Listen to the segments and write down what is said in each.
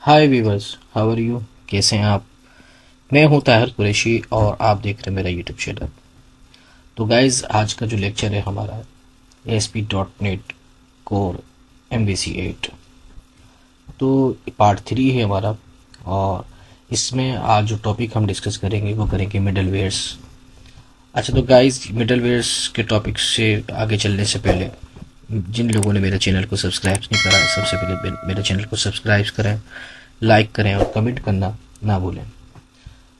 Hi viewers, how are you? कैसे हैं आप? मैं हूं ताहिर कुरैशी और आप देख रहे हैं मेरा यूट्यूब चैनल। तो गाइज, आज का जो लेक्चर है हमारा ASP.NET कोर MVC 8, तो पार्ट 3 है हमारा। और इसमें आज जो टॉपिक हम डिस्कस करेंगे वो करेंगे मिडलवेयर्स। अच्छा, तो गाइज, मिडलवेयर्स के टॉपिक से आगे चलने से पहले जिन लोगों ने मेरे चैनल को सब्सक्राइब नहीं करा है, सबसे पहले मेरे चैनल को सब्सक्राइब करें, लाइक करें और कमेंट करना ना भूलें।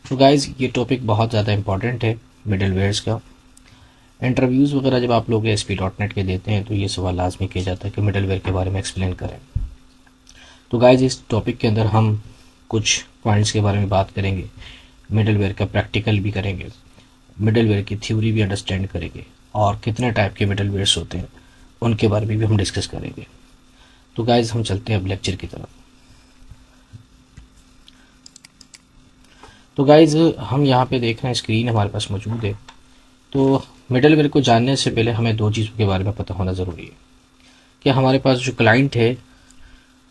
तो गाइज़, ये टॉपिक बहुत ज़्यादा इंपॉर्टेंट है मिडलवेयर्स का। इंटरव्यूज़ वगैरह जब आप लोग ASP.NET के देते हैं तो ये सवाल लाजमी किया जाता है कि मिडलवेयर के बारे में एक्सप्लेन करें। तो गाइज़, इस टॉपिक के अंदर हम कुछ पॉइंट्स के बारे में बात करेंगे, मिडलवेयर का प्रैक्टिकल भी करेंगे, मिडलवेयर की थ्योरी भी अंडरस्टैंड करेंगे और कितने टाइप के मिडलवेयर्स होते हैं उनके बारे में भी हम डिस्कस करेंगे। तो गाइज़, हम चलते हैं अब लेक्चर की तरफ। तो गाइज़, हम यहाँ पे देख रहे हैं, स्क्रीन हमारे पास मौजूद है। तो मिडलवेयर को जानने से पहले हमें दो चीज़ों के बारे में पता होना ज़रूरी है कि हमारे पास जो क्लाइंट है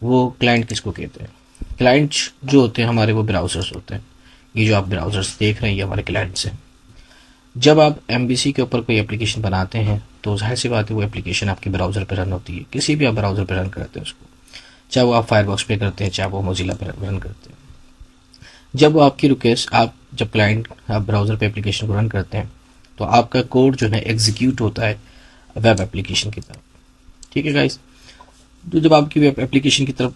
वो क्लाइंट किसको कहते हैं। क्लाइंट जो होते हैं हमारे, वो ब्राउज़र्स होते हैं। ये जो आप ब्राउज़र्स देख रहे हैं ये हमारे क्लाइंट्स हैं। जब आप MVC के ऊपर कोई एप्लीकेशन बनाते हैं तो जाहिर सी बात है वो एप्लीकेशन आपके ब्राउज़र पर रन होती है। किसी भी आप ब्राउज़र पर रन करते हैं उसको, चाहे वो आप फायरबॉक्स पे करते हैं, चाहे वो मोजिला पर रन करते हैं। जब वो आपकी रिक्वेस्ट, जब क्लाइंट आप ब्राउज़र पे एप्लीकेशन को रन करते हैं तो आपका कोड जो है एग्जीक्यूट होता है वेब एप्लीकेशन की तरफ। ठीक है गाइस, तो जब आपकी वेब एप्लीकेशन की तरफ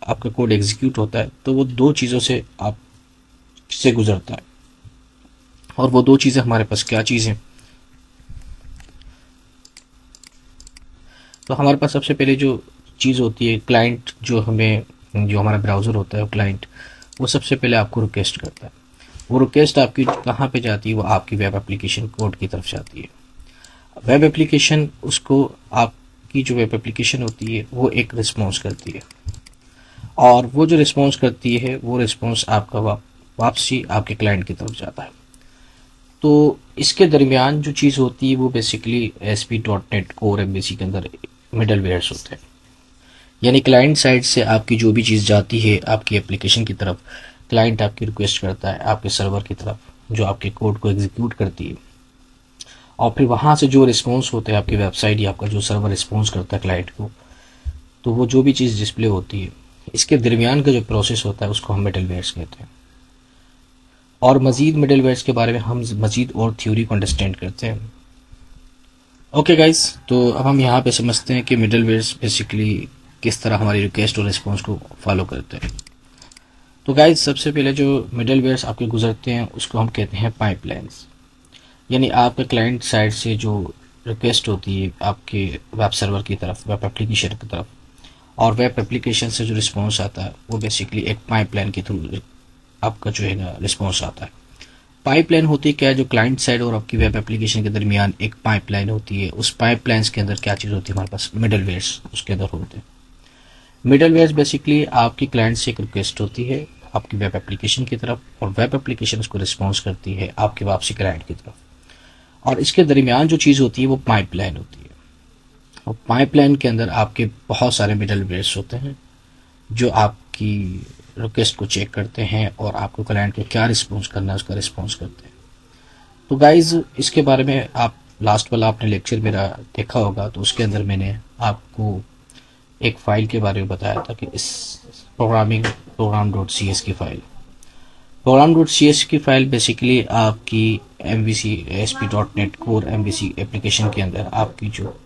आपका कोड एग्जीक्यूट होता है तो वो दो चीज़ों से आप से गुजरता है। और वो दो चीज़ें हमारे पास क्या चीज़ हैं? तो हमारे पास सबसे पहले जो चीज़ होती है, क्लाइंट जो हमारा ब्राउज़र होता है, वो क्लाइंट वो सबसे पहले आपको रिक्वेस्ट करता है। वो रिक्वेस्ट आपकी कहाँ पे जाती है? वो आपकी वेब एप्लीकेशन कोड की तरफ जाती है। वेब एप्लीकेशन उसको, आपकी जो वेब एप्लीकेशन होती है वो एक रिस्पॉन्स करती है, और वो जो रिस्पॉन्स करती है वो रिस्पॉन्स आपका वापसी आपके क्लाइंट की तरफ जाता है। तो इसके दरमियान जो चीज़ होती है वो बेसिकली ASP.NET कोर MVC के अंदर मिडलवेयर्स होते हैं। यानी क्लाइंट साइड से आपकी जो भी चीज़ जाती है आपकी एप्लीकेशन की तरफ, क्लाइंट आपकी रिक्वेस्ट करता है आपके सर्वर की तरफ जो आपके कोड को एग्जीक्यूट करती है, और फिर वहाँ से जो रिस्पॉन्स होता है आपकी वेबसाइट या आपका जो सर्वर रिस्पॉन्स करता है क्लाइंट को, तो वो जो भी चीज़ डिस्प्ले होती है, इसके दरमियान का जो प्रोसेस होता है उसको हम मिडलवेयर्स कहते हैं। और मज़ीद मिडलवेयर्स के बारे में हम मज़ीद और थ्योरी को अंडरस्टैंड करते हैं। ओके गाइस, तो अब हम यहाँ पे समझते हैं कि मिडलवेयर्स बेसिकली किस तरह हमारी रिक्वेस्ट और रिस्पॉन्स को फॉलो करते हैं। तो गाइज, सबसे पहले जो मिडलवेयर्स आपके गुजरते हैं उसको हम कहते हैं पाइपलाइंस। यानी आपके क्लाइंट साइड से जो रिक्वेस्ट होती है आपके वेब सर्वर की तरफ, वेब एप्लीकेशन की तरफ, और वेब एप्लीकेशन से जो रिस्पॉन्स आता है वो बेसिकली एक पाइपलाइन के थ्रू आपका जो है ना रिस्पॉन्स आता है। पाइपलाइन होती है क्या? जो क्लाइंट साइड और आपकी वेब एप्लीकेशन के दरमियान एक पाइपलाइन होती है। उस पाइपलाइंस के अंदर क्या चीज़ होती है? हमारे पास मिडलवेयर्स उसके अंदर होते हैं। मिडलवेयर्स बेसिकली आपकी क्लाइंट से एक रिक्वेस्ट होती है आपकी वेब एप्लीकेशन की तरफ, और वेब एप्लीकेशन उसको रिस्पॉन्स करती है आपके वापसी क्लाइंट की तरफ। और इसके दरमियान जो चीज़ होती है वो पाइपलाइन होती है। और पाइपलाइन के अंदर आपके बहुत सारे मिडलवेयर्स होते हैं जो आपकी रिक्वेस्ट को चेक करते हैं और आपको क्लाइंट को क्या रिस्पॉन्स करना है उसका रिस्पॉन्स करते हैं। तो गाइज, इसके बारे में आप लास्ट वाला आपने लेक्चर मेरा देखा होगा, तो उसके अंदर मैंने आपको एक फ़ाइल के बारे में बताया था कि इस program.cs की फ़ाइल, program.cs की फ़ाइल बेसिकली आपकी MVC ASP.NET core MVC application के अंदर आपकी जो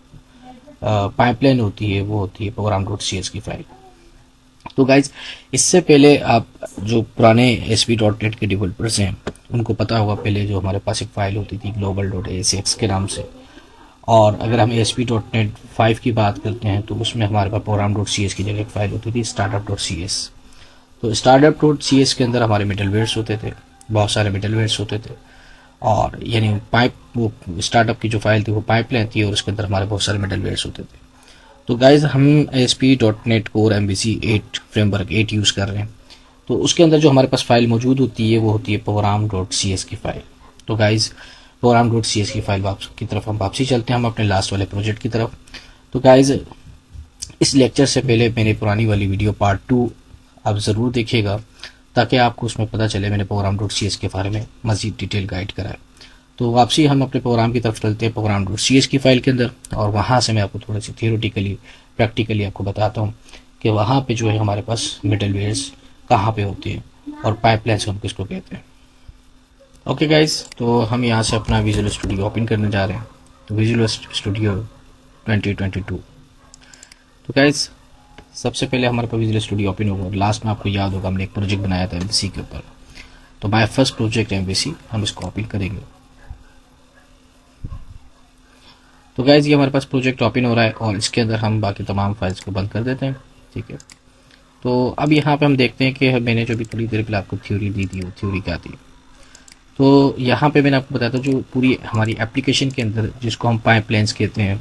पाइपलाइन होती है वो होती है program.cs की फ़ाइल। तो गाइज, इससे पहले आप जो पुराने ASP.NET के डेवलपर्स हैं उनको पता होगा, पहले जो हमारे पास एक फ़ाइल होती थी global.asx के नाम से। और अगर हम ASP.NET 5 की बात करते हैं तो उसमें हमारे पास program.cs की जगह एक फ़ाइल होती थी startup.cs। तो startup.cs के अंदर हमारे मिडलवेयर्स होते थे, बहुत सारे मिडलवेयर्स होते थे। और यानी वो स्टार्टअप की जो फाइल थी वो पाइपलाइन थी और उसके अंदर हमारे बहुत सारे मिडलवेयर्स होते थे। तो गाइज, हम ASP.NET core MVC 8 framework 8 use कर रहे हैं। तो उसके अंदर जो हमारे पास फाइल मौजूद होती है वो होती है program.cs की फ़ाइल। तो गाइज, program.cs की फ़ाइल की तरफ हम वापसी चलते हैं, हम अपने लास्ट वाले प्रोजेक्ट की तरफ। तो गाइज, इस लेक्चर से पहले मैंने पुरानी वाली वीडियो पार्ट 2 आप ज़रूर देखिएगा, ताकि आपको उसमें पता चले मैंने program.cs के बारे में मज़ीद डिटेल गाइड करा है। तो वापसी हम अपने प्रोग्राम की तरफ चलते हैं program.cs की फाइल के अंदर, और वहाँ से मैं आपको थोड़ी सी थियोरेटिकली प्रैक्टिकली आपको बताता हूँ कि वहाँ पे जो है हमारे पास मिडलवेयर्स कहाँ पे होती है और पाइपलाइंस हम किसको कहते हैं। ओके गाइस, तो हम यहाँ से अपना विजुअल स्टूडियो ओपन करने जा रहे हैं। तो विजुअल स्टूडियो 2022। तो गाइस सबसे पहले हमारे पास विजुअल स्टूडियो ओपन होगा, और लास्ट में आपको याद होगा हमने एक प्रोजेक्ट बनाया था एमवीसी के ऊपर। तो माय फर्स्ट प्रोजेक्ट एमवीसी, हम इसको ओपन करेंगे। तो गाइज ये हमारे पास प्रोजेक्ट ओपन हो रहा है, और इसके अंदर हम बाकी तमाम फाइल्स को बंद कर देते हैं। ठीक है, तो अब यहाँ पे हम देखते हैं कि मैंने जो भी थोड़ी देर पहले आपको थ्योरी दी थी वो थ्योरी क्या थी। तो यहाँ पे मैंने आपको बताया था जो पूरी हमारी एप्लीकेशन के अंदर जिसको हम पाइपलाइंस कहते हैं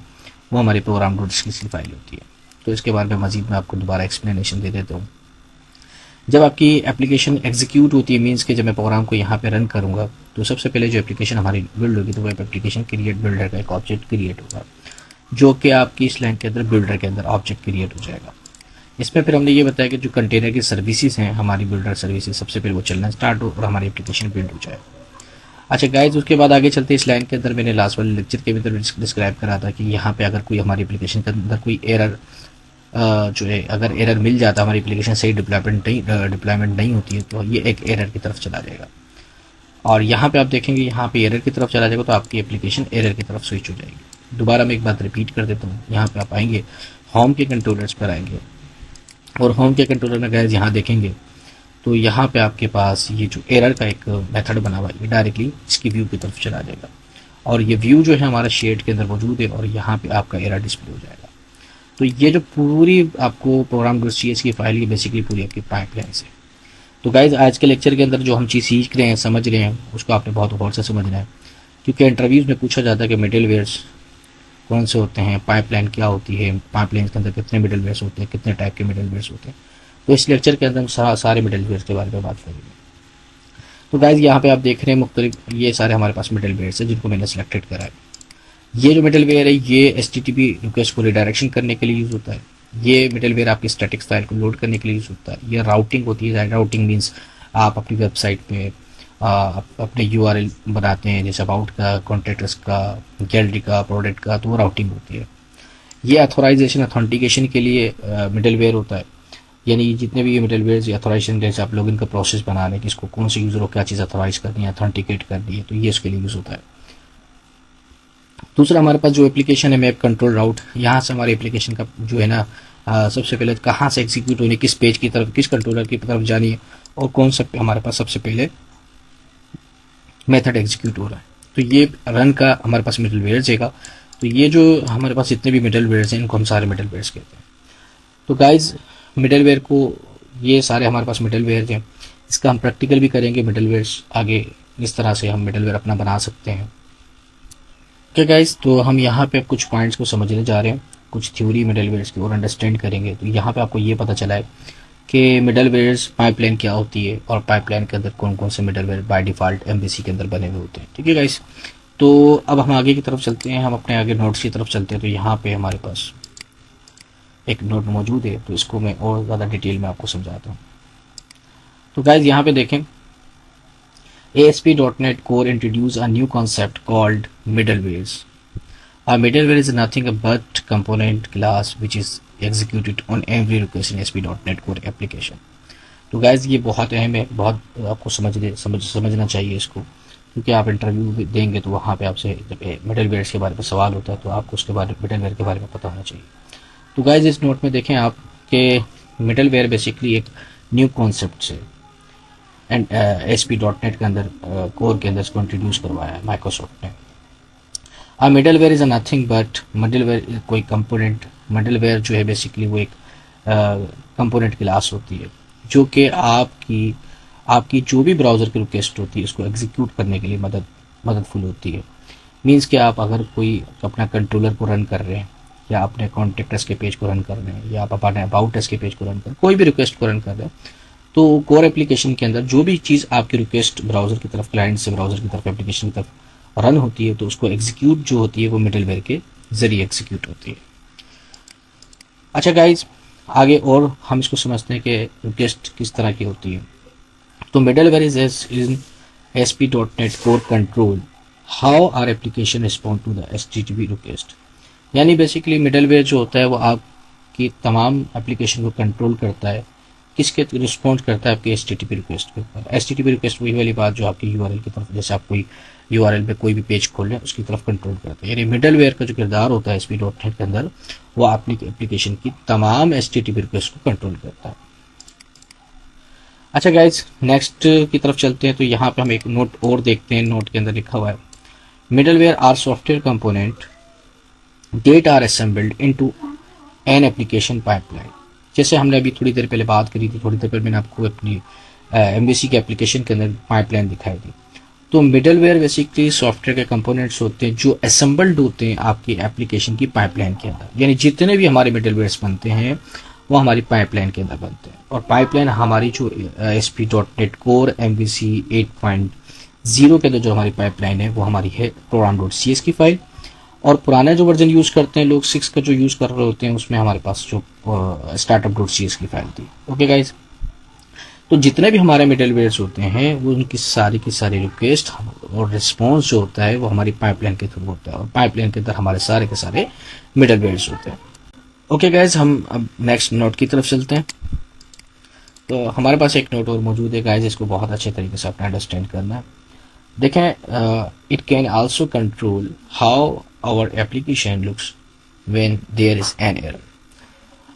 वो हमारी program.cs की फाइल होती है। तो इसके बारे में मजीद मैं आपको दोबारा एक्सप्लेनेशन दे देता हूँ। जब आपकी एप्लीकेशन एग्जीक्यूट होती है, मीन्स कि जब मैं प्रोग्राम को यहाँ पे रन करूँगा, तो सबसे पहले जो एप्लीकेशन हमारी बिल्ड होगी तो वो एप्लीकेशन क्रिएट बिल्डर का एक ऑब्जेक्ट क्रिएट होगा, जो कि आपकी इस लाइन के अंदर बिल्डर के अंदर ऑब्जेक्ट क्रिएट हो जाएगा। इसमें फिर हमने ये बताया कि जो कंटेनर की सर्विसेज हैं हमारी बिल्डर सर्विसेज, सबसे पहले वो चलना स्टार्ट हो और हमारी एप्लीकेशन बिल्ड हो जाए। अच्छा गाइज, उसके बाद आगे चलते इस लाइन के अंदर मैंने लास्ट वाले लेक्चर के अंदर डिस्क्राइब करा था कि यहाँ पे अगर कोई हमारी एप्लीकेशन के अंदर कोई एरर जो है, अगर एरर मिल जाता, हमारी एप्लीकेशन सही डिप्लॉयमेंट नहीं होती है, तो ये एक एरर की तरफ चला जाएगा। और यहाँ पे आप देखेंगे यहाँ पे एरर की तरफ चला जाएगा तो आपकी एप्लीकेशन एरर की तरफ स्विच हो जाएगी। दोबारा मैं एक बात रिपीट कर देता हूँ, यहाँ पे आप आएंगे होम के कंट्रोलर्स पर आएंगे, और होम के कंट्रोलर में गए यहाँ देखेंगे तो यहाँ पे आपके पास ये जो एरर का एक मेथड बना हुआ है, ये डायरेक्टली इसकी व्यू की तरफ चला जाएगा, और ये व्यू जो है हमारा शेड के अंदर मौजूद है, और यहाँ पे आपका एरर डिस्प्ले हो जाएगा। तो ये जो पूरी आपको program.cs की फाइल, ये बेसिकली पूरी आपकी पाइपलाइन है। तो गाइज आज के लेक्चर के अंदर जो हम चीज़ सीख रहे हैं, समझ रहे हैं, उसको आपने बहुत गौर से समझना है, क्योंकि इंटरव्यूज़ में पूछा जाता है कि मिडलवेयर्स कौन से होते हैं, पाइपलाइन क्या होती है, पाइपलाइन के अंदर कितने मिडलवेयर्स होते हैं, कितने टाइप के मिडलवेयर्स होते हैं। तो इस लेक्चर के अंदर हम सारे मिडलवेयर्स के बारे में बात करेंगे। तो गाइज यहाँ पे आप देख रहे हैं मुख्तलिफ, ये सारे हमारे पास मिडलवेयर्स हैं जिनको मैंने सेलेक्टेड करा है। ये जो मिडलवेयर है ये HTTP रिक्वेस्ट को रिडायरेक्शन करने के लिए यूज़ होता है। ये मिडलवेयर आपकी स्टैटिक फाइल को लोड करने के लिए यूज़ होता है। ये राउटिंग होती है, राउटिंग मीन्स आप अपनी वेबसाइट पे अपने URL बनाते हैं, जैसे अबाउट का, कॉन्टैक्ट्स का, गैलरी का, प्रोडक्ट का, तो वो राउटिंग होती है। ये अथोराइजेशन ऑथेंटिकेशन के लिए मिडलवेयर होता है, यानी जितने भी ये मिडलवेयर अथोराइजेशन, जैसे आप लोग इनका प्रोसेस बना रहे हैं कि इसको कौन से यूज़र को क्या चीज़ अथोराइज करनी है, ऑथेंटिकेट करनी है, तो ये इसके लिए यूज़ होता है। दूसरा हमारे पास जो एप्लीकेशन है मैप कंट्रोल राउट, यहाँ से हमारे एप्लीकेशन का जो है ना सबसे पहले कहाँ से एग्जीक्यूट होनी, किस पेज की तरफ, किस कंट्रोलर की तरफ जानी है, और कौन सा हमारे पास सबसे पहले मेथड एग्जीक्यूट हो रहा है। तो ये रन का हमारे पास मिडलवेयर जाएगा। तो ये जो हमारे पास जितने भी मिडलवेयर्स हैं इनको हम सारे मिडलवेयर्स कहते हैं। तो गाइज मिडलवेयर को, ये सारे हमारे पास मिडलवेयर हैं, इसका हम प्रैक्टिकल भी करेंगे। मिडलवेयर्स आगे इस तरह से हम मिडलवेयर अपना बना सकते हैं। ओके गाइज, तो हम यहाँ पे कुछ पॉइंट्स को समझने जा रहे हैं, कुछ थ्योरी मिडलवेयर्स की और अंडरस्टैंड करेंगे। तो यहाँ पे आपको ये पता चला है कि मिडलवेयर्स पाइपलाइन क्या होती है, और पाइपलाइन के अंदर कौन कौन से मिडलवेयर बाय डिफ़ॉल्ट एमवीसी के अंदर बने हुए होते हैं। ठीक है गाइज, तो अब हम आगे की तरफ चलते हैं, हम अपने आगे नोट्स की तरफ चलते हैं। तो यहाँ पे हमारे पास एक नोट मौजूद है, तो इसको मैं और ज़्यादा डिटेल में आपको समझाता हूँ। तो गाइज यहाँ पे देखें, ASP.NET Core introduced a new concept called middlewares. A middleware is nothing but component class which is executed on every request in ASP.NET Core application. तो गाइज ये बहुत अहम है, बहुत आपको समझना चाहिए इसको, क्योंकि आप इंटरव्यू देंगे तो वहाँ पे आपसे जब मिडलवेयर के बारे में सवाल होता है तो आपको उसके बारे में मिडलवेयर के बारे में पता होना चाहिए। तो गाइज इस नोट में देखें आप कि मिडलवेयर बेसिकली एक न्यू कॉन्सेप्ट है, एंड ASP.NET के अंदर कोर के अंदर इसको इंट्रोड्यूस करवाया है माइक्रोसॉफ्ट ने। Ah middleware is nothing but, middleware कोई कंपोनेंट, मिडलवेयर जो है बेसिकली वो एक कंपोनेंट क्लास होती है जो कि आपकी जो भी ब्राउज़र की रिक्वेस्ट होती है उसको एग्जीक्यूट करने के लिए मददफुल होती है। मीन्स कि आप अगर कोई अपना कंट्रोलर को रन कर रहे हैं, या अपने कॉन्टेक्ट्स के पेज को रन कर रहे हैं, या आप अपने अबाउट के पेज को रन कर, कोई भी रिक्वेस्ट को रन कर रहे हैं, तो कोर एप्लीकेशन के अंदर जो भी चीज़ आपकी रिक्वेस्ट ब्राउज़र की तरफ, क्लाइंट से ब्राउज़र की तरफ, एप्लीकेशन की तरफ रन होती है, तो उसको एग्जीक्यूट जो होती है वो मिडलवेयर के जरिए एग्जीक्यूट होती है। अच्छा गाइज, आगे और हम इसको समझते हैं कि रिक्वेस्ट किस तरह की होती है। तो middleware is in ASP.NET Core control how are application respond to the HTTP request. यानी बेसिकली मिडलवेयर जो होता है वो आपकी तमाम एप्लीकेशन को कंट्रोल करता है, किसके रिस्पॉन्ड करता है, आपके HTTP रिक्वेस्ट के ऊपर। HTTP रिक्वेस्ट वही वाली बात जो आपकी URL की तरफ, जैसे आप कोई URL पे कोई भी पेज खोल लें उसकी तरफ कंट्रोल करता है। यानी मिडलवेयर का जो किरदार होता है ASP.NET के अंदर, वो आपकी एप्लीकेशन की तमाम HTTP रिक्वेस्ट को कंट्रोल करता है। अच्छा गाइज, नेक्स्ट की तरफ चलते हैं। तो यहाँ पे हम एक नोट और देखते हैं। नोट के अंदर लिखा हुआ है middleware are software component that are assembled into an application pipeline. जैसे हमने अभी थोड़ी देर पहले बात करी थी, थोड़ी देर पहले मैंने आपको अपनी MVC के एप्लीकेशन के अंदर पाइपलाइन दिखाई थी। तो मिडलवेयर बेसिकली सॉफ्टवेयर के कंपोनेंट्स होते हैं जो असेंबल्ड होते हैं आपकी एप्लीकेशन की पाइपलाइन के अंदर। यानी जितने भी हमारे मिडलवेयर्स बनते हैं वो हमारी पाइपलाइन के अंदर बनते हैं। और पाइपलाइन हमारी जो ASP.NET Core MVC 8.0 के अंदर जो हमारी पाइपलाइन है वो हमारी है program.cs की फाइल। और पुराना जो वर्जन यूज़ करते हैं लोग, 6 का जो यूज़ कर रहे होते हैं, उसमें हमारे पास जो startup.cs की फाइल थी। ओके गाइज, तो जितने भी हमारे मिडलवेयर्स होते हैं वो उनकी सारी की सारी रिक्वेस्ट और रिस्पॉन्स जो होता है वो हमारी पाइपलाइन के थ्रू होता है। और पाइपलाइन के अंदर हमारे सारे के सारे मिडलवेयर्स होते हैं। ओके गाइज, हम अब नेक्स्ट नोट की तरफ चलते हैं। तो हमारे पास एक नोट और मौजूद है गाइज, इसको बहुत अच्छे तरीके से आपने अंडरस्टैंड करना है। देखें, it can also control how our application looks when there is an error.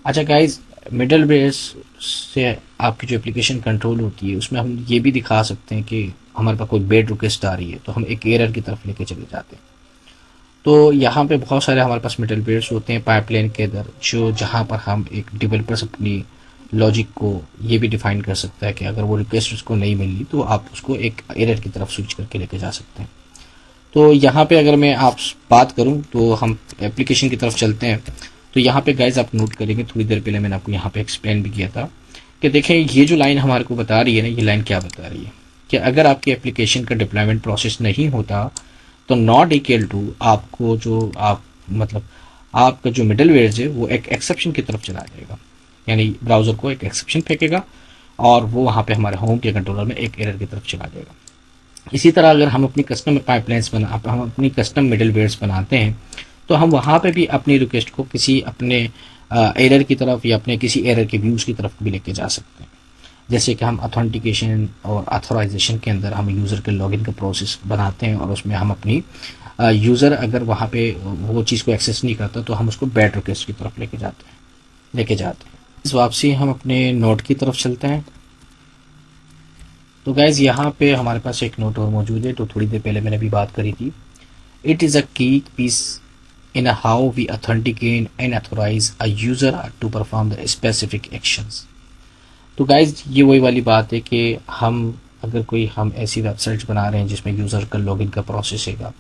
अच्छा गाइज, मिडलवेयर्स से आपकी जो एप्लीकेशन कंट्रोल होती है उसमें हम ये भी दिखा सकते हैं कि हमारे पास कोई बैड रिक्वेस्ट आ रही है तो हम एक एरर की तरफ लेके चले जाते हैं। तो यहाँ पे बहुत सारे हमारे पास मिडलवेयर्स होते हैं पाइपलाइन के अंदर, जो जहाँ पर हम एक डेवलपर्स अपनी लॉजिक को ये भी डिफाइन कर सकता है कि अगर वो रिक्वेस्ट उसको नहीं मिली तो आप उसको एक एरर की तरफ स्विच करके लेके जा सकते हैं। तो यहाँ पे अगर मैं आप बात करूँ तो हम एप्लीकेशन की तरफ चलते हैं। तो यहाँ पे गाइज आप नोट करेंगे, थोड़ी देर पहले मैंने आपको यहाँ पे एक्सप्लेन भी किया था कि देखें ये जो लाइन हमारे को बता रही है ना, ये लाइन क्या बता रही है कि अगर आपकी एप्लीकेशन का डिप्लॉयमेंट प्रोसेस नहीं होता तो नॉट इक्वल टू आपको जो आप मतलब आपका जो मिडलवेयर है वो एक एक्सेप्शन की तरफ चला जाएगा। यानी ब्राउजर को एक एक्सेप्शन फेंकेगा और वो वहाँ पे हमारे होम के कंट्रोलर में एक एरर की तरफ चला जाएगा। इसी तरह अगर हम अपनी कस्टम पाइपलाइंस हम अपनी कस्टम मिडलवेयर्स बनाते हैं तो हम वहाँ पे भी अपनी रिक्वेस्ट को किसी अपने एरर की तरफ या अपने किसी एरर के व्यूज़ की तरफ भी लेके जा सकते हैं। जैसे कि हम ऑथेंटिकेशन और ऑथराइजेशन के अंदर हम यूज़र के लॉगिन का प्रोसेस बनाते हैं और उसमें हम अपनी यूज़र अगर वहाँ पे वो चीज़ को एक्सेस नहीं करता तो हम उसको बैड रिक्वेस्ट की तरफ लेके जाते हैं। इस वापसी हम अपने नोट की तरफ चलते हैं। तो गाइज यहाँ पे हमारे पास एक नोट और मौजूद है। तो थोड़ी देर पहले मैंने भी बात करी थी, इट इज़ अ की piece in how we authenticate and authorize a user to perform the specific actions। तो गाइज ये वही वाली बात है कि हम अगर कोई हम ऐसी वेबसाइट्स बना रहे हैं जिसमें यूज़र का लॉगिन का प्रोसेस है,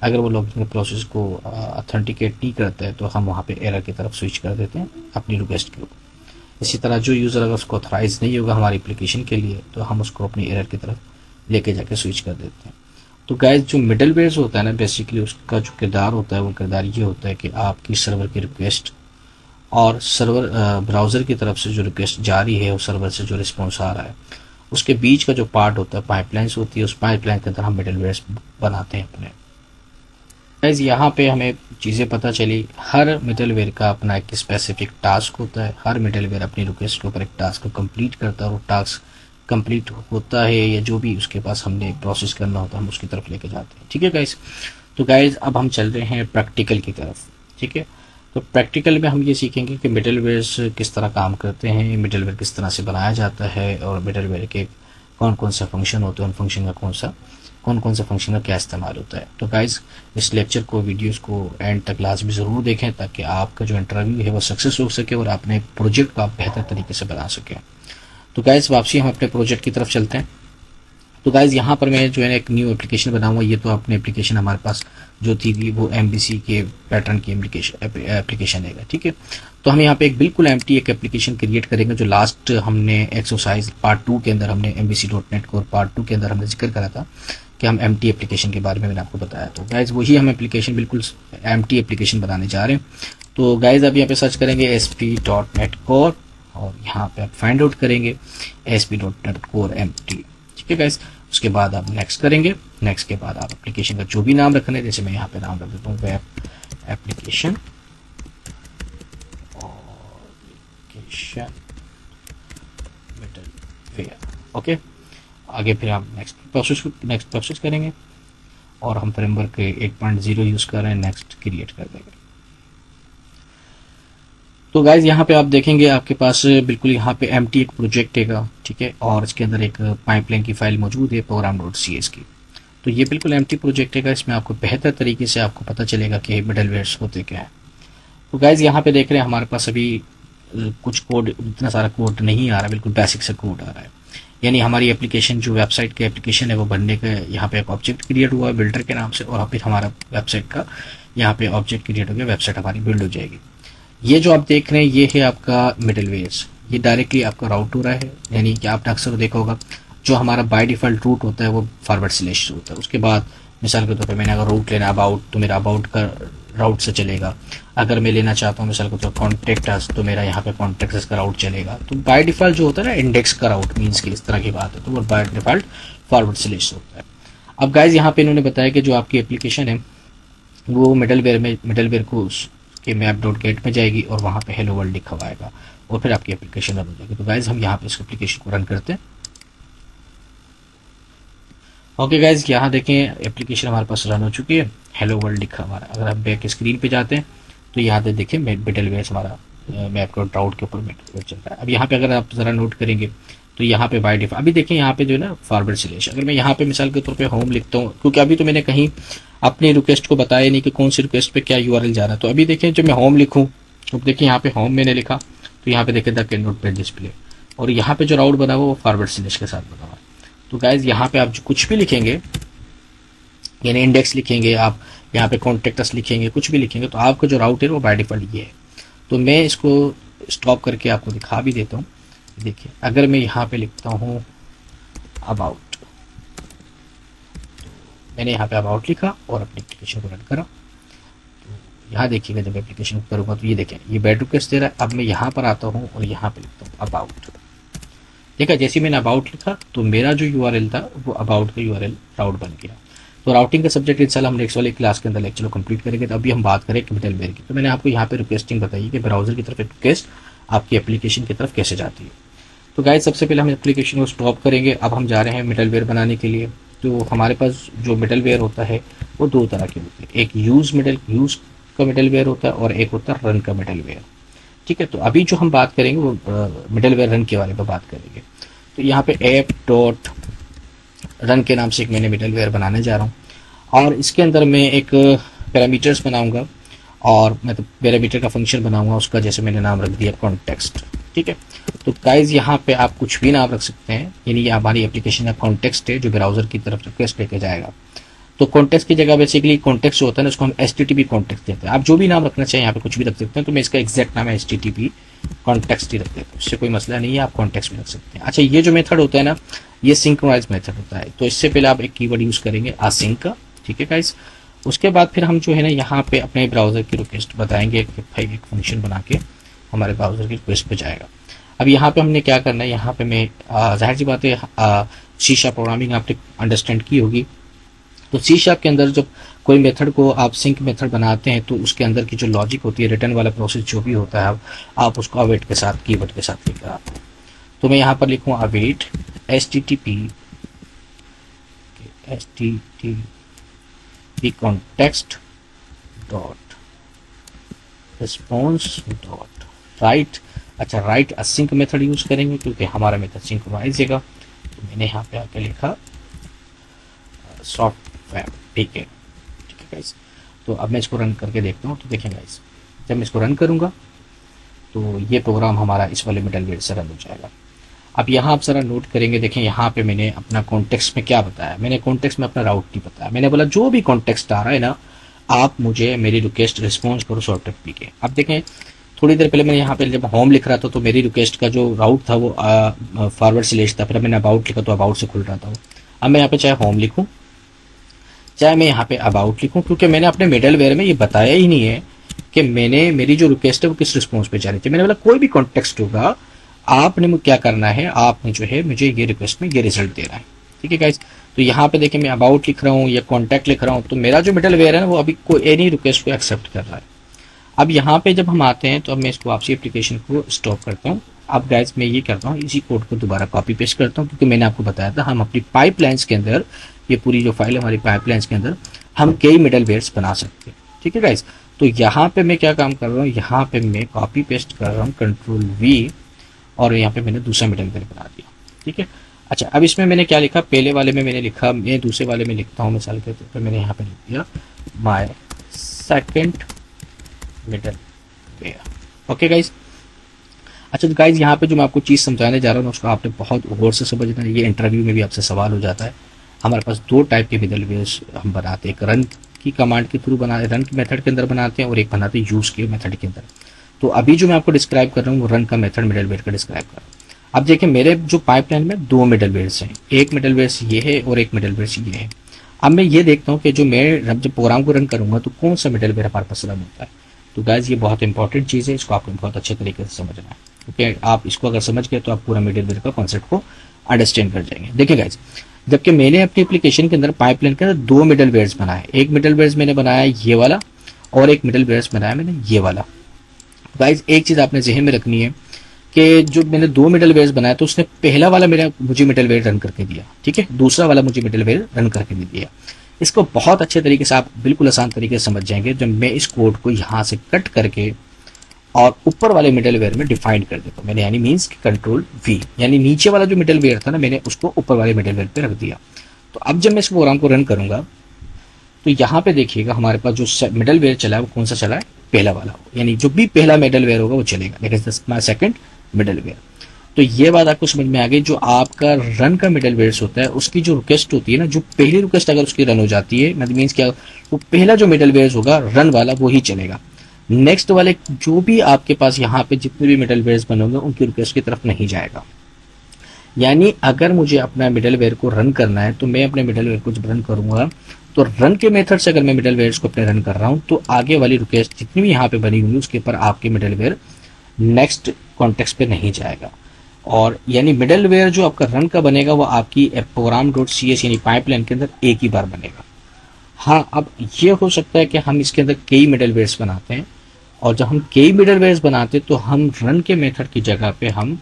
अगर वो लॉगिन के प्रोसेस को अथेंटिकेट नहीं करता है तो हम वहाँ पे एरर की तरफ स्विच कर देते हैं अपनी रिक्वेस्ट के ऊपर। इसी तरह जो यूज़र अगर उसको ऑथराइज नहीं होगा हमारी एप्लीकेशन के लिए तो हम उसको अपनी एरर की तरफ लेके जाके स्विच कर देते हैं। तो गाइज जो मिडलवेयर होता है ना, बेसिकली उसका जो किरदार होता है वो किरदार ये होता है कि आपकी सर्वर की रिक्वेस्ट और सर्वर ब्राउज़र की तरफ से जो रिक्वेस्ट जारी है, उस सर्वर से जो रिस्पॉन्स आ रहा है, उसके बीच का जो पार्ट होता है पाइपलाइंस होती है, उस पाइपलाइन के अंदर हम मिडलवेयर बनाते हैं अपने। गाइज यहाँ पे हमें चीज़ें पता चली, हर मिडलवेयर का अपना एक स्पेसिफिक टास्क होता है। हर मिडलवेयर अपनी रिक्वेस्ट के ऊपर एक टास्क को कंप्लीट करता है और टास्क कंप्लीट होता है या जो भी उसके पास हमने प्रोसेस करना होता है हम उसकी तरफ लेके जाते हैं। ठीक है गाइज, तो गाइज अब हम चल रहे हैं प्रैक्टिकल की तरफ। ठीक है, तो प्रैक्टिकल में हम ये सीखेंगे कि मिडलवेयर्स किस तरह काम करते हैं, मिडलवेयर किस तरह से बनाया जाता है और मिडलवेयर के कौन कौन सा फंक्शन होते हैं, उन फंक्शन का कौन कौन सा फंक्शन का क्या इस्तेमाल होता है। तो गाइज इस लेक्चर को, वीडियोस को एंड तक लाजमी ज़रूर देखें ताकि आपका जो इंटरव्यू है वो सक्सेस हो सके और अपने प्रोजेक्ट को आप बेहतर तरीके से बना सकें। तो गाइज वापसी हम अपने प्रोजेक्ट की तरफ चलते हैं। तो गाइज यहाँ पर मैं जो है एक न्यू एप्लीकेशन बनाऊंगा। ये तो अपनी एप्लीकेशन हमारे पास जो थी वो MVC के पैटर्न की एप्लीकेशन है। ठीक है, तो हम यहाँ पे एक बिल्कुल एम्प्टी एक एप्लीकेशन क्रिएट करेंगे जो लास्ट हमने एक्सरसाइज पार्ट 2 के अंदर हमने MVC.NET Core पार्ट 2 के अंदर हमने जिक्र करा था कि हम एम्प्टी एप्लीकेशन के बारे में मैंने आपको बताया। तो गाइज वही हम एप्लीकेशन बिल्कुल एम्प्टी एप्लीकेशन बनाने जा रहे हैं। तो गाइज आप यहाँ पे सर्च करेंगे ASP.NET Core और यहाँ पे आप फाइंड आउट करेंगे ASP.NET Core एम्प्टी। ठीक है गाइज, उसके बाद आप नेक्स्ट करेंगे। नेक्स्ट के बाद आप एप्लीकेशन का जो भी नाम रखना है, जैसे मैं यहाँ पे नाम रख देता हूँ वेब एप्लीकेशन मिडलवेयर। ओके, आगे फिर हम नेक्स्ट प्रोसेस करेंगे और हम फ्रेमवर्क 8.0 यूज कर रहे हैं, नेक्स्ट क्रिएट कर देंगे। तो गाइज यहाँ पे आप देखेंगे आपके पास बिल्कुल यहाँ पे एम्प्टी एक प्रोजेक्ट है, ठीक है, और इसके अंदर एक पाइपलाइन की फाइल मौजूद है program.cs की। तो ये बिल्कुल एम्प्टी प्रोजेक्ट है, इसमें आपको बेहतर तरीके से आपको पता चलेगा कि मिडलवेयर्स होते क्या है। तो गाइज यहाँ पे देख रहे हैं हमारे पास अभी कुछ कोड, इतना सारा कोड नहीं आ रहा, बिल्कुल बेसिक सा कोड आ रहा है। यानी हमारी एप्लीकेशन जो वेबसाइट की एप्लीकेशन है वो बनने का यहाँ पे एक ऑब्जेक्ट क्रिएट हुआ है बिल्डर के नाम से, और फिर हमारा वेबसाइट का यहाँ पे ऑब्जेक्ट क्रिएट हो गया, वेबसाइट हमारी बिल्ड हो जाएगी। ये जो आप देख रहे हैं ये है आपका मिडलवेयर्स, ये डायरेक्टली आपका राउट हो रहा है। यानी कि आपने अक्सर देखा होगा जो हमारा बाय डिफॉल्ट रूट होता है वो फॉरवर्ड स्लैश होता है। उसके बाद मिसाल के तौर पर मैंने अगर रूट लेना अबाउट, तो मेरा अबाउट का राउट से चलेगा। अगर मैं लेना चाहता हूँ मिसाल के तौर पर कॉन्टेक्ट, तो मेरा यहाँ पे कॉन्टेक्ट का राउट चलेगा। तो बाय डिफॉल्ट जो होता है ना इंडेक्स का राउट मीन्स की इस तरह की बात है, तो वो बाय डिफॉल्ट फॉरवर्ड स्लैश होता है। अब गाइज यहाँ पे इन्होंने बताया कि जो आपकी एप्लीकेशन है वो मिडलवेयर को के map.get में जाएगी और वहाँ पे हेलो वर्ल्ड लिखा हुआ आएगा और फिर आपकी एप्लीकेशन रन हो जाएगी। तो गाइज हम यहाँ पे इस एप्लीकेशन को रन करते हैं। ओके गाइज, यहाँ देखें एप्लीकेशन हमारे पास रन हो चुकी है, हेलो वर्ल्ड लिखा हमारा। अगर हम बैक स्क्रीन पे जाते हैं तो यहाँ पे देखिए मिडलवेयर हमारा मैप.route के ऊपर मिडलवेयर चल रहा है। अब यहाँ पे अगर आप जरा नोट करेंगे तो यहाँ पे बाय डिफॉल्ट अभी देखें यहाँ पे जो है ना फॉरवर्ड स्लैश, अगर मैं यहाँ पे मिसाल के तौर पे होम लिखता हूँ, क्योंकि अभी तो मैंने कहीं अपनी रिक्वेस्ट को बताया नहीं कि कौन सी रिक्वेस्ट पे क्या यूआरएल जा रहा है। तो अभी देखें जब मैं होम लिखूँ तो देखिए यहाँ पे होम मैंने लिखा, तो यहाँ पे देखें the can not page display, और यहाँ पे जो राउट बना हुआ वो फॉरवर्ड स्लैश के साथ बना हुआ। तो गाइज यहाँ पे आप जो कुछ भी लिखेंगे, यानी इंडेक्स लिखेंगे, आप यहाँ पे कॉन्टेक्टस लिखेंगे, कुछ भी लिखेंगे, तो आपका जो राउट है वो बाय डिफॉल्ट ये है। तो मैं इसको स्टॉप करके आपको दिखा भी देता हूँ। देखिए अगर मैं यहाँ पे लिखता हूँ अबाउट, मैंने यहाँ पे अबाउट लिखा और अपनी एप्लीकेशन को रन करा, तो यहाँ देखिएगा जब एप्लीकेशन को करूँगा तो ये देखें ये बैड रिक्वेस्ट दे रहा है। अब मैं यहाँ पर आता हूँ और यहाँ पे लिखता हूँ अबाउट। देखा जैसे मैंने अबाउट लिखा तो मेरा जो यूआरएल था वो अबाउट का यूआरएल राउट बन गया। तो राउटिंग का सब्जेक्ट इंशाल्लाह हम नेक्स्ट वाले क्लास के अंदर लेक्चर को कंप्लीट करेंगे। तो अभी हम बात करें मिडलवेयर की। तो मैंने आपको यहाँ पे रिक्वेस्टिंग बताई कि ब्राउजर की तरफ रिक्वेस्ट आपकी एप्लीकेशन की तरफ कैसे जाती है। तो गाइज सबसे पहले हम एप्लीकेशन को स्टॉप करेंगे। अब हम जा रहे हैं मिडलवेयर बनाने के लिए। तो हमारे पास जो मिडलवेयर होता है वो दो तरह के होते हैं, एक यूज का मिडलवेयर होता है और एक होता है रन का मिडलवेयर। ठीक है, तो अभी जो हम बात करेंगे वो मिडलवेयर रन के बारे में बात करेंगे। तो यहाँ पे app.run के नाम से एक मैंने मिडलवेयर बनाने जा रहा हूँ और इसके अंदर मैं एक पैरामीटर्स बनाऊंगा और मैं तो पैरामीटर का फंक्शन बनाऊंगा, उसका जैसे मैंने नाम रख दिया कॉन्टेक्स्ट। ठीक है, तो गाइज यहाँ पे आप कुछ भी नाम रख सकते हैं, यानी ये हमारी एप्लीकेशन का कॉन्टेक्स्ट है जो ब्राउजर की तरफ रिक्वेस्ट लेके जाएगा। तो कॉन्टेक्स्ट की जगह बेसिकली कॉन्टेक्स्ट जो होता है ना उसको हम HTTP कॉन्टेक्स्ट देते हैं। आप जो भी नाम रखना चाहिए यहाँ पे कुछ भी रख सकते हैं। तो मैं इसका एग्जैक्ट नाम है HTTP कॉन्टेक्स्ट ही रख देता हूँ, इससे कोई मसला नहीं है, आप कॉन्टेक्स्ट भी रख सकते हैं। अच्छा, ये जो मेथड होता है ना ये सिंक्रोनाइज मेथड होता है। तो इससे पहले आप एक कीवर्ड यूज करेंगे async का। ठीक है गाइस, उसके बाद फिर हम जो है ना यहाँ पे अपने ब्राउजर की रिक्वेस्ट बताएंगे, एक फंक्शन बना के हमारे ब्राउजर की रिक्वेस्ट पे जाएगा। अब यहाँ पे हमने क्या करना है, यहाँ पे मैं जाहिर सी बात है C# प्रोग्रामिंग आपने अंडरस्टैंड की होगी। तो C# के अंदर जब कोई मेथड को आप सिंक मेथड बनाते हैं तो उसके अंदर की जो लॉजिक होती है, रिटर्न वाला प्रोसेस जो भी होता है, आप उसको अवेट के साथ कीवर्ड के साथ लेकर आते हैं। तो मैं यहाँ पर लिखूँ await HTTP context dot response dot write। अच्छा, राइट async मेथड यूज करेंगे क्योंकि हमारा मेथड सिंक्रोनाइज है। तो मैंने यहाँ पे आके लिखा सॉफ्टवेयर। ठीक है गाइस, तो अब मैं इसको रन करके देखता हूँ। तो देखें गाइस, जब मैं इसको रन करूँगा तो ये प्रोग्राम हमारा इस वाले मिडलवेयर से रन हो जाएगा। अब यहाँ आप जरा नोट करेंगे, देखें यहाँ पे मैंने अपना कॉन्टेक्स्ट में क्या बताया, मैंने कॉन्टेक्स्ट में अपना राउट नहीं बताया। मैंने बोला जो भी कॉन्टेक्स्ट आ रहा है ना आप मुझे मेरी रिक्वेस्ट रिस्पॉन्स करो सॉफ्टवेयर के। अब देखें थोड़ी देर पहले मैंने यहाँ पे जब होम लिख रहा था तो मेरी रिक्वेस्ट का जो राउट था वो फॉरवर्ड स्लैश था, फिर मैंने अबाउट लिखा तो अबाउट से खुल रहा था वो। अब मैं यहाँ पे चाहे होम लिखूँ चाहे मैं यहाँ पे अबाउट लिखूं, क्योंकि मैंने अपने मिडलवेयर में ये बताया ही नहीं है कि मैंने मेरी जो रिक्वेस्ट है वो किस रिस्पॉन्स पे जा रही थी। मैंने बोला कोई भी कॉन्टेक्स्ट होगा, आपने मुझे क्या करना है, आपने जो है मुझे ये रिक्वेस्ट में ये रिजल्ट देना है। ठीक है गाइज, तो यहाँ पे देखिए मैं अबाउट लिख रहा हूँ या कॉन्टैक्ट लिख रहा हूँ, तो मेरा जो मिडलवेयर है ना वो अभी कोई एनी रिक्वेस्ट को एक्सेप्ट कर रहा है। अब यहाँ पे जब हम आते हैं तो अब मैं इसको वापसी एप्लीकेशन को स्टॉप करता हूँ। अब गाइज मैं ये करता हूँ, इसी कोड को दोबारा कॉपी पेस्ट करता हूँ, क्योंकि मैंने आपको बताया था हम अपनी पाइपलाइंस के अंदर, ये पूरी जो फाइल है हमारी पाइपलाइंस के अंदर हम कई मिडलवेयर्स बना सकते हैं। ठीक है गाइज, तो यहाँ पे मैं क्या काम कर रहा हूँ, यहाँ पे मैं कॉपी पेस्ट कर रहा हूँ Ctrl+V, और यहाँ पे मैंने दूसरा मिडलवेयर बना दिया। ठीक है, अच्छा अब इसमें मैंने क्या लिखा, पहले वाले में मैंने लिखा, मैं दूसरे वाले में लिखता हूँ मिसाल के तौर पर मैंने यहाँ पे लिख दिया my second middleware. Okay guys, अच्छा तो गाइज यहाँ पे जो मैं आपको चीज़ समझाने जा रहा हूँ उसको आपने बहुत गौर से समझना है। ये इंटरव्यू में भी आपसे सवाल हो जाता है। हमारे पास दो टाइप के मिडलवेयर्स हम बनाते हैं, एक रन की कमांड के थ्रू बनाते, रन के मेथड के अंदर बनाते हैं, और एक बनाते हैं यूज के मेथड के अंदर। तो अभी जो मैं आपको डिस्क्राइब कर रहा हूँ वो रन का मेथड मिडलवेयर का डिस्क्राइब कर रहा हूँ। अब देखिए मेरे जो पाइपलाइन में दो मिडलवेयर्स हैं, एक मिडलवेयर ये है और एक मिडलवेयर ये है। अब मैं ये देखता हूँ कि जो मैं जब प्रोग्राम को रन करूंगा तो कौन सा मिडलवेयर हमारे पास रन होता है। तो गाइज ये बहुत इंपॉर्टेंट चीज़ है, इसको आपको बहुत अच्छे तरीके से समझना है, क्योंकि आप इसको अगर समझ गए तो आप पूरा मिडलवेयर का कॉन्सेप्ट को अंडरस्टैंड कर जाएंगे। देखिए गाइज, जबकि मैंने अपनी एप्लीकेशन के अंदर पाइपलाइन के अंदर दो मिडलवेयर्स बनाए, एक मिडलवेयर मैंने बनाया ये वाला और एक मिडलवेयर बनाया मैंने ये वाला। गाइज एक चीज आपने जहन में रखनी है कि जो मैंने दो मिडलवेयर बनाया तो उसने पहला वाला मुझे मिडलवेयर रन करके दिया, ठीक है, दूसरा वाला मुझे मिडलवेयर रन करके नहीं दिया। इसको बहुत अच्छे तरीके से आप बिल्कुल आसान तरीके से समझ जाएंगे जब मैं इस कोड को यहाँ से कट करके और ऊपर वाले मिडलवेयर में डिफाइन कर देता हूँ। मैंने यानी मीन्स Ctrl+V, यानी नीचे वाला जो मिडलवेयर था ना मैंने उसको ऊपर वाले मिडलवेयर पे रख दिया। तो अब जब मैं इस प्रोग्राम को रन करूंगा तो यहाँ पे देखिएगा हमारे पास जो मिडलवेयर चला है वो कौन सा चला है, पहला वाला, यानी जो भी पहला मिडलवेयर होगा वो चलेगा, लेकिन सेकंड मिडलवेयर। तो ये बात आपको समझ में आ गई। जो आपका रन का मिडलवेयर होता है उसकी जो रिक्वेस्ट होती है ना, जो पहली रिक्वेस्ट अगर उसकी रन हो जाती है मतलब मीन्स क्या, वो पहला जो मिडलवेयर होगा रन वाला वो ही चलेगा, नेक्स्ट वाले जो भी आपके पास यहाँ पे जितने भी मिडलवेयर बनोगे उनकी रिक्वेस्ट की तरफ नहीं जाएगा। यानी अगर मुझे अपना मिडलवेयर को रन करना है तो मैं अपने मिडलवेयर को जब रन करूंगा तो रन के मेथड से अगर मैं मिडलवेयर को अपने रन कर रहा हूं तो आगे वाली रिक्वेस्ट जितनी भी यहाँ पे बनी हुई उसके ऊपर आपके मिडलवेयर नेक्स्ट कॉन्टेक्स्ट पे नहीं जाएगा। और यानी मिडलवेयर जो आपका रन का बनेगा वो आपकी program.cs यानी पाइपलाइन के अंदर एक ही बार बनेगा। हाँ, अब ये हो सकता है कि हम इसके अंदर कई मिडलवेयर्स बनाते हैं, और जब हम कई मिडलवेयर्स बनाते हैं तो हम रन के मेथड की जगह पे हम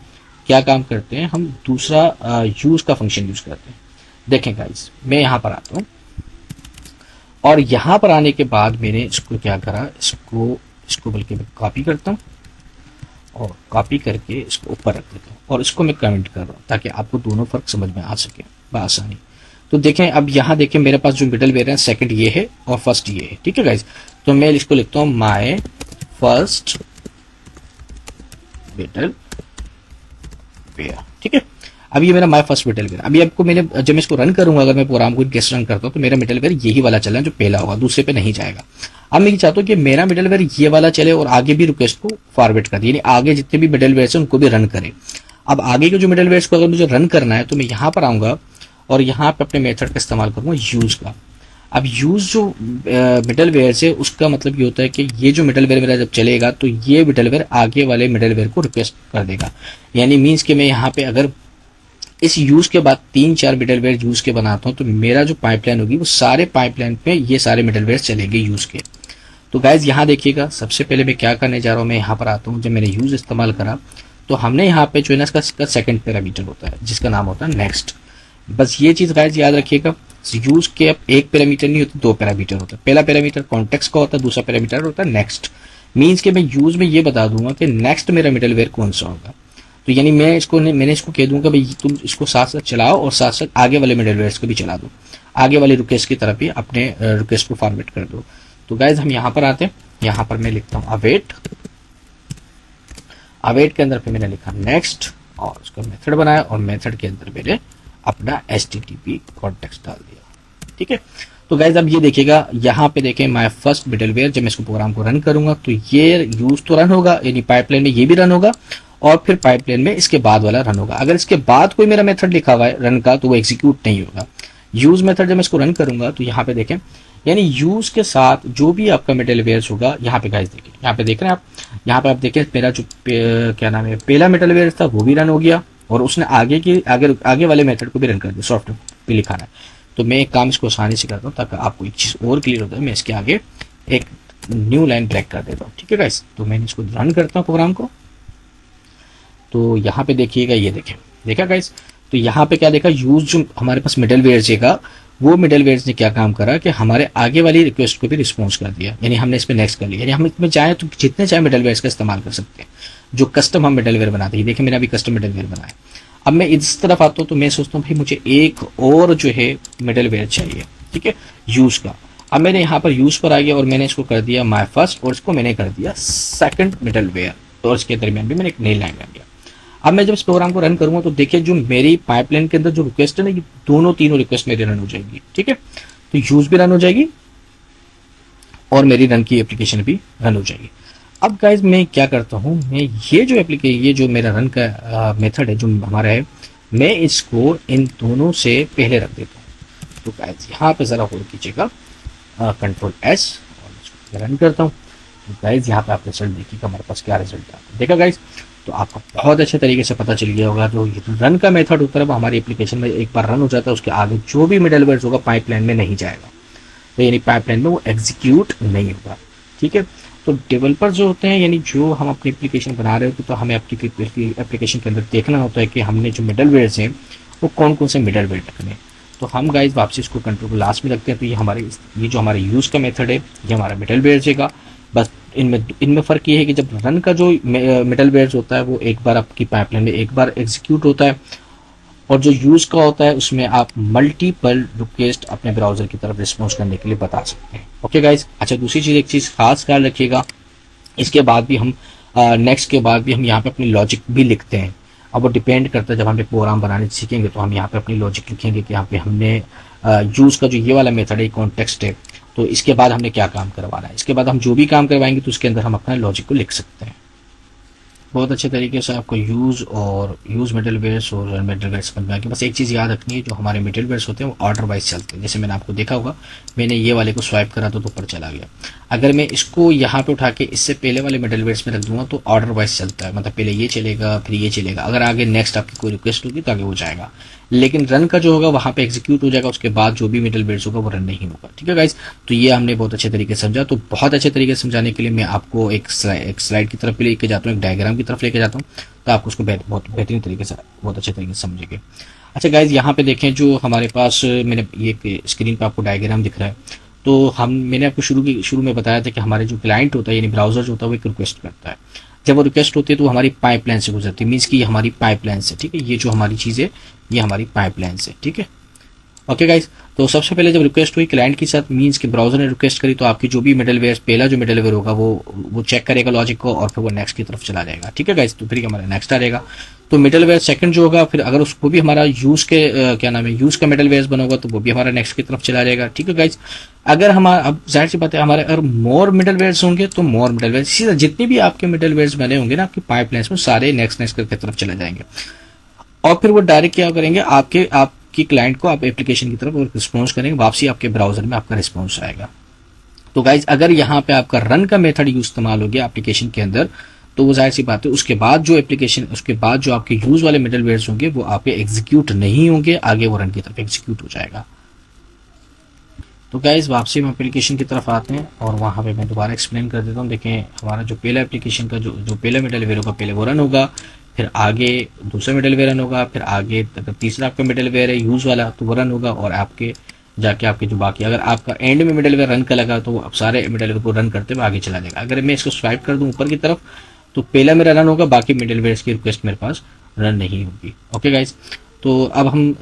क्या काम करते हैं, हम दूसरा यूज का फंक्शन यूज करते हैं। देखें गाइस, मैं यहाँ पर आता हूँ और यहाँ पर आने के बाद मैंने इसको क्या करा, इसको बल्कि मैं कॉपी करता हूँ और कॉपी करके इसको ऊपर रख देता हूँ और इसको मैं कमेंट कर रहा हूँ ताकि आपको दोनों फर्क समझ में आ सके बआसानी। तो देखें अब यहाँ देखें मेरे पास जो मिडलवेयर है सेकंड ये है और फर्स्ट ये है, ठीक है गाइज। तो मैं इसको लिखता हूँ माय फर्स्ट मिडलवेयर, ठीक है। अब ये मेरा माय फर्स्ट मिडलवेयर, अभी आपको मैंने जब मैं इसको रन करूंगा, अगर मैं प्रोग्राम को गेस्ट रन करता हूँ तो मेरा मिडलवेयर यही वाला चला जो पहला होगा, दूसरे पे नहीं जाएगा। अब मैं ये चाहता हूँ कि मेरा मिडलवेयर ये वाला चले और आगे भी रिक्वेस्ट को फॉरवर्ड कर दे, यानी आगे जितने भी मिडलवेयर है उनको भी रन करे। अब आगे के जो मिडलवेयर को अगर मुझे रन करना है तो मैं यहाँ पर आऊंगा और यहाँ पे अपने मेथड का इस्तेमाल करूंगा यूज का। अब यूज जो मिडलवेयर है उसका मतलब ये होता है कि ये जो मिडलवेयर मेरा जब चलेगा तो ये मिडलवेयर आगे वाले मिडलवेयर को रिक्वेस्ट कर देगा, यानी मीन्स कि मैं यहाँ पे अगर इस यूज के बाद 3-4 मिडलवेयर यूज के बनाता हूँ तो मेरा जो पाइपलाइन होगी वो सारे पाइपलाइन पे ये सारे मिडलवेयर चलेंगे यूज के। तो गाइज यहाँ देखिएगा, सबसे पहले मैं क्या करने जा रहा हूँ, मैं यहाँ पर आता हूँ, जब मैंने यूज इस्तेमाल करा तो हमने यहाँ पे जो है ना इसका सेकंड पैरामीटर होता है जिसका नाम होता है नेक्स्ट। बस ये चीज गाइज याद रखिएगा, यूज के अब एक पैरामीटर नहीं होता, दो पैरामीटर होता है। पहला पैरामीटर कॉन्टेक्स्ट का होता है, दूसरा पैरामीटर होता है नेक्स्ट। मीन्स के मैं यूज में ये बता दूंगा कि नेक्स्ट मेरा मिडलवेयर कौन सा होगा। तो यानी मैंने इसको कह दूंगा भाई तुम इसको साथ साथ चलाओ और साथ साथ आगे वाले मिडलवेयर को भी चला दो, आगे वाली रिक्वेस्ट की तरफ ही अपने रिक्वेस्ट को फॉरवर्ड कर दो। तो गाइज हम यहाँ पर आते हैं, यहाँ पर मैं लिखता हूँ अवेट के अंदर पे मैंने लिखा नेक्स्ट और उसका मेथड बनाया और मेथड के अंदर मैंने अपना HTTP कॉन्टेक्स्ट डाल दिया, ठीक है। तो गाइज अब ये देखिएगा, यहाँ पे देखें माय फर्स्ट मिडलवेयर, जब मैं इसको प्रोग्राम को रन करूंगा तो ये यूज तो रन होगा, यानी पाइपलाइन में ये भी रन होगा और फिर पाइपलाइन में इसके बाद वाला रन होगा। अगर इसके बाद कोई मेरा मेथड लिखा हुआ है रन का तो वो एग्जीक्यूट नहीं होगा, यूज मेथड जब मैं इसको रन करूंगा तो यहाँ पे देखें, यानी यूज के साथ जो भी आपका मिडलवेयर होगा, यहाँ पे गाइस देखिए, यहाँ पे देख रहे हैं आप, यहाँ पे आप देखें मेरा जो क्या नाम है पहला मिडलवेयर था वो भी रन हो गया, और उसने आगे वाले मेथड को भी रन कर दिया, सॉफ्टवेयर पे लिखाना है। तो मैं एक काम इसको आसानी से करता हूँ ताकि आपको एक चीज और क्लियर होता है। मैं इसके आगे एक न्यू लाइन ब्रेक कर देता हूँ, ठीक है गाइस। तो मैंने इसको रन करता हूँ प्रोग्राम को, तो यहाँ पे देखिएगा, ये देखें, देखा गाइस। तो यहाँ पे क्या देखा, यूज जो हमारे पास मिडलवेयर का, वो मिडलवेयर ने क्या काम करा कि हमारे आगे वाली रिक्वेस्ट को भी रिस्पॉन्स कर दिया, यानी हमने इस पर नेक्स्ट कर लिया। यानी हम इसमें चाहे तो जितने चाहे मिडलवेयर का इस्तेमाल कर सकते हैं, जो कस्टम हम मिडलवेयर बनाते हैं। देखिए मेरा भी कस्टम मिडलवेयर बना है। अब मैं इस तरफ आता हूँ तो मैं सोचता हूँ भाई मुझे एक और जो है मिडलवेयर चाहिए, ठीक है, यूज का। अब मैंने यहाँ पर यूज पर आ गया और मैंने इसको कर दिया माय फर्स्ट, और इसको मैंने कर दिया सेकंड मिडलवेयर, और इसके दरमियान भी मैंने एक नई लाइन कर दिया। अब मैं जब इस प्रोग्राम को रन करूंगा तो देखिए जो मेरी पाइपलाइन के अंदर जो रिक्वेस्ट है ना, ये दोनों तीनों रिक्वेस्ट मेरी रन हो जाएगी, ठीक है। तो यूज भी रन हो जाएगी और मेरी रन की एप्लीकेशन भी रन हो जाएगी। अब गाइज मैं क्या करता हूँ, मैं ये जो मेरा रन का मेथड है जो हमारा है, मैं इसको इन दोनों से पहले रख देता हूँ। तो गाइज यहाँ पे जरा होल्ड कीजिएगा, कंट्रोल एस, और इसको रन करता हूँ। तो गाइज यहाँ पे आप रिजल्ट देखिएगा हमारे पास क्या रिजल्ट आता है। देखा गाइज, तो आपको बहुत अच्छे तरीके से पता चल गया होगा जो रन का मेथड होता है वो हमारी एप्लीकेशन में एक बार रन हो जाता है, उसके आगे जो भी मिडलवेयर होगा पाइपलाइन में नहीं जाएगा, तो यानी पाइपलाइन में वो एग्जीक्यूट नहीं होगा, ठीक है। तो डेवलपर जो होते हैं, यानी जो हम अपनी एप्लीकेशन बना रहे होते हैं, तो हमें अपनी एप्लीकेशन के अंदर देखना होता है कि हमने जो मिडलवेयर हैं वो कौन कौन से मिडलवेयर रखने हैं। तो हम गाइज वापसी इसको कंट्रोल को लास्ट में रखते हैं। तो ये जो हमारे यूज का मेथड है ये हमारा मिडलवेयर का, बस इनमें फ़र्क ये है कि जब रन का जो मिडलवेयर होता है वो एक बार आपकी पाइपलाइन में एक बार एग्जीक्यूट होता है, और जो यूज़ का होता है उसमें आप मल्टीपल रिक्वेस्ट अपने ब्राउज़र की तरफ रिस्पॉन्स करने के लिए बता सकते हैं। ओके गाइज, अच्छा दूसरी चीज़, एक चीज़ खास ख्याल रखिएगा, इसके बाद भी हम नेक्स्ट के बाद भी हम यहाँ पे अपनी लॉजिक भी लिखते हैं। अब वो डिपेंड करता है, जब हम एक प्रोग्राम बनाने सीखेंगे तो हम यहाँ पे अपनी लॉजिक लिखेंगे कि यहाँ पे हमने यूज़ का जो ये वाला मेथड है, कॉन्टेक्स्ट है, तो इसके बाद हमने क्या काम करवाना है। इसके बाद हम जो भी काम करवाएंगे तो उसके अंदर हम अपना लॉजिक को लिख सकते हैं। बहुत अच्छे तरीके से आपको यूज़ मिडलवेयर्स और रन मिडलवेयर्स समझ में आ गया। बस एक चीज़ याद रखनी है, जो हमारे मिडलवेयर्स होते हैं वो ऑर्डर वाइज चलते हैं। जैसे मैंने आपको देखा होगा, मैंने ये वाले को स्वाइप करा तो ऊपर चला गया। अगर मैं इसको यहाँ पे उठा के इससे पहले वाले मिडलवेयर्स में रख दूंगा तो ऑर्डर वाइज चलता है, मतलब पहले ये चलेगा फिर ये चलेगा, अगर आगे नेक्स्ट आपकी कोई रिक्वेस्ट होगी तो आगे वो जाएगा। लेकिन रन का जो होगा वहाँ पे एग्जीक्यूट हो जाएगा, उसके बाद जो भी मिडलवेयर्स होगा वो रन नहीं होगा, ठीक है गाइज। तो ये हमने बहुत अच्छे तरीके से समझा। तो बहुत अच्छे तरीके से समझाने के लिए मैं आपको एक स्लाइड की तरफ लेके जाता हूँ, एक डायग्राम की तरफ लेके जाता हूँ, तो आप उसको बहुत बेहतरीन तरीके से, बहुत अच्छे तरीके से समझेंगे। अच्छा गाइज, यहाँ पे देखें जो हमारे पास मैंने ये स्क्रीन पे आपको डायग्राम दिख रहा है, तो मैंने आपको शुरू में बताया था कि हमारे जो क्लाइंट होता है यानी ब्राउजर जो होता है वो एक रिक्वेस्ट करता है। जब वो रिक्वेस्ट होती है तो हमारी पाइपलाइन से गुजरती है, मीन्स कि ये हमारी पाइपलाइन से, ठीक है, ये जो हमारी चीज़ है ये हमारी पाइपलाइन से, ठीक है। ओके गाइज, तो सबसे पहले जब रिक्वेस्ट हुई क्लाइंट के साथ, मीन्स कि ब्राउजर ने रिक्वेस्ट करी, तो आपकी जो भी मिडलवेयर, पहला जो मिडलवेयर होगा वो चेक करेगा लॉजिक को और फिर वो नेक्स्ट की तरफ चला जाएगा, ठीक है गाइज। तो फिर हमारा नेक्स्ट आ जाएगा। तो मिडलवेयर सेकंड जो होगा, फिर अगर उसको भी हमारा यूज के क्या नाम है यूज का मिडलवेयर बना होगा तो वो भी हमारा नेक्स्ट की तरफ चला जाएगा, ठीक है गाइज। अगर हमारा, अब जाहिर सी बात है, हमारे अगर मोर मिडलवेयर होंगे तो मोर मिडलवेयर, सीधा जितने भी आपके मिडलवेयर बने होंगे ना आपकी पाइपलाइन में, सारे नेक्स्ट की तरफ चले जाएंगे, और फिर वो डायरेक्ट क्या करेंगे, आपकी क्लाइंट को आप एप्लीकेशन की तरफ रिस्पॉन्स करेंगे, वापसी आपके ब्राउजर में आपका रिस्पॉन्स आएगा। तो गाइज अगर यहाँ पे आपका रन का मेथड इस्तेमाल हो गया एप्लीकेशन के अंदर, तो वो जाहिर सी बात है उसके बाद जो आपके यूज वाले मिडलवेयर होंगे वो आपके एग्जीक्यूट नहीं होंगे, आगे वो रन की तरफ एग्जीक्यूट हो जाएगा। तो गाइज वापसी हम एप्लीकेशन की तरफ आते हैं और वहाँ पे मैं दोबारा एक्सप्लेन कर देता हूँ। देखें हमारा जो पहला एप्लीकेशन का जो पहला मिडलवेयर होगा पहले वो रन होगा, फिर आगे दूसरा मिडलवेयर रन होगा, फिर आगे अगर तीसरा आपका मिडलवेयर है यूज वाला तो वो रन होगा, और आपके जो बाकी, अगर आपका एंड में मिडलवेयर रन का लगा तो अब सारे मिडलवेयर को रन करते हुए आगे चला जाएगा। अगर मैं इसको स्वाइप कर दूं ऊपर की तरफ तो पहला मेरा रन होगा, बाकी मिडलवेयर की रिक्वेस्ट मेरे पास रन नहीं होगी। ओके गाइज, तो अब हम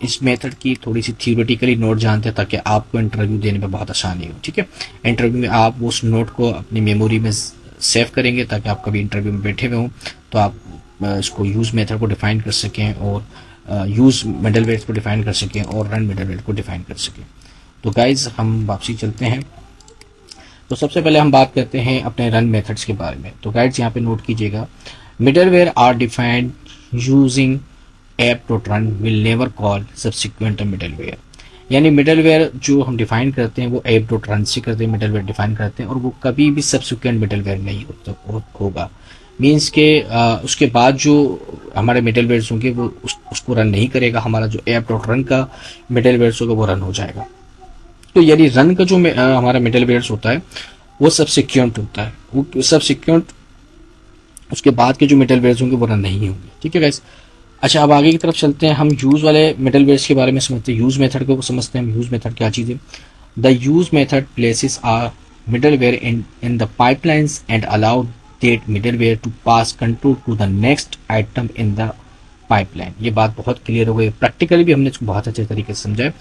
इस मेथड की थोड़ी सी थियोरेटिकली नोट जानते हैं ताकि आपको इंटरव्यू देने में बहुत आसानी हो, ठीक है। इंटरव्यू में आप उस नोट को अपनी मेमोरी में सेव करेंगे ताकि आप कभी इंटरव्यू में बैठे हुए हों तो आप इसको यूज मेथड को डिफाइन कर सकें, और यूज मिडलवेयर को डिफाइन कर सकें, और रन मिडलवेयर को डिफाइन कर सकें। तो गाइज हम वापसी चलते हैं। तो सबसे पहले हम बात करते हैं अपने रन मेथड्स के बारे में। तो गाइज यहाँ पे नोट कीजिएगा, middleware are defined using app dot run will never call subsequent middleware. यानी मिडलवेयर जो हम डिफाइन करते हैं वो ऐप डॉट रन से करते हैं, मिडलवेयर डिफाइन करते हैं, और वो कभी भी सब्सिक्वेंट मिडलवेयर नहीं होगा। मीन्स के उसके बाद जो हमारे मिडलवेयर्स होंगे वो उसको रन नहीं करेगा, हमारा जो ऐप डॉट रन का मिडलवेयर्स होगा वो रन हो जाएगा। तो यानी रन का जो हमारा मिडलवेयर्स होता है वो सबसिक्वेंट होता है, वो सबसिक्वेंट उसके बाद के जो मिडलवेयर्स होंगे वो रन नहीं होंगे। ठीक है गाइस। अच्छा, अब आगे की तरफ चलते हैं, हम यूज वाले मिडलवेयर्स के बारे में समझते हैं, यूज मेथड को समझते हैं। यूज मेथड क्या चीज है? The use method places our middleware in the pipelines and allow that middleware to pass control to the next item in the pipeline. ये बात बहुत क्लियर हो गई, प्रैक्टिकली भी हमने इसको बहुत अच्छे तरीके से समझा है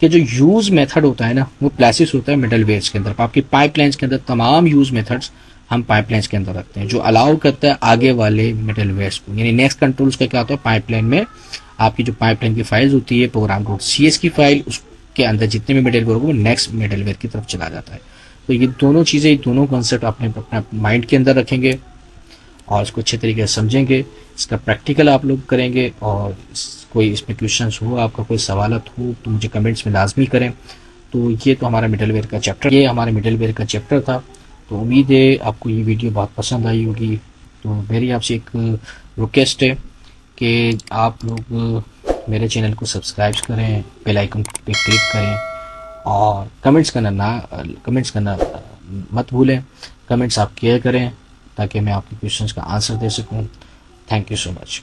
कि जो यूज मेथड होता है ना वो प्लेसेस होता है मिडलवेयर्स के अंदर। आपकी पाइपलाइंस के अंदर तमाम यूज मेथड्स हम पाइपलाइंस के अंदर रखते हैं जो अलाउ करता है आगे वाले मिडलवेयर्स को। यानी नेक्स्ट कंट्रोल्स का क्या होता है, पाइपलाइन में आपकी जो पाइपलाइन की फाइल्स होती है प्रोग्राम डॉट cs की फाइल, उसके अंदर जितने भी मिडलवेयर होगा वो नेक्स्ट मिडलवेयर की तरफ चला जाता है। तो ये दोनों चीजें, दोनों कॉन्सेप्ट अपने अपना माइंड के अंदर रखेंगे और इसको अच्छे तरीके से समझेंगे। इसका प्रैक्टिकल आप लोग करेंगे, और कोई इसमें क्वेश्चंस हो, आपका कोई सवालत हो तो मुझे कमेंट्स में लाजमी करें। तो ये तो हमारा मिडलवेयर का चैप्टर, ये हमारे मिडलवेयर का चैप्टर था। तो उम्मीद है आपको ये वीडियो बहुत पसंद आई होगी। तो मेरी आपसे एक रिक्वेस्ट है कि आप लोग मेरे चैनल को सब्सक्राइब करें, बेल आइकन पे क्लिक करें, और कमेंट्स करना मत भूलें। कमेंट्स आप किया करें ताकि मैं आपके क्वेश्चंस का आंसर दे सकूं। Thank you so much.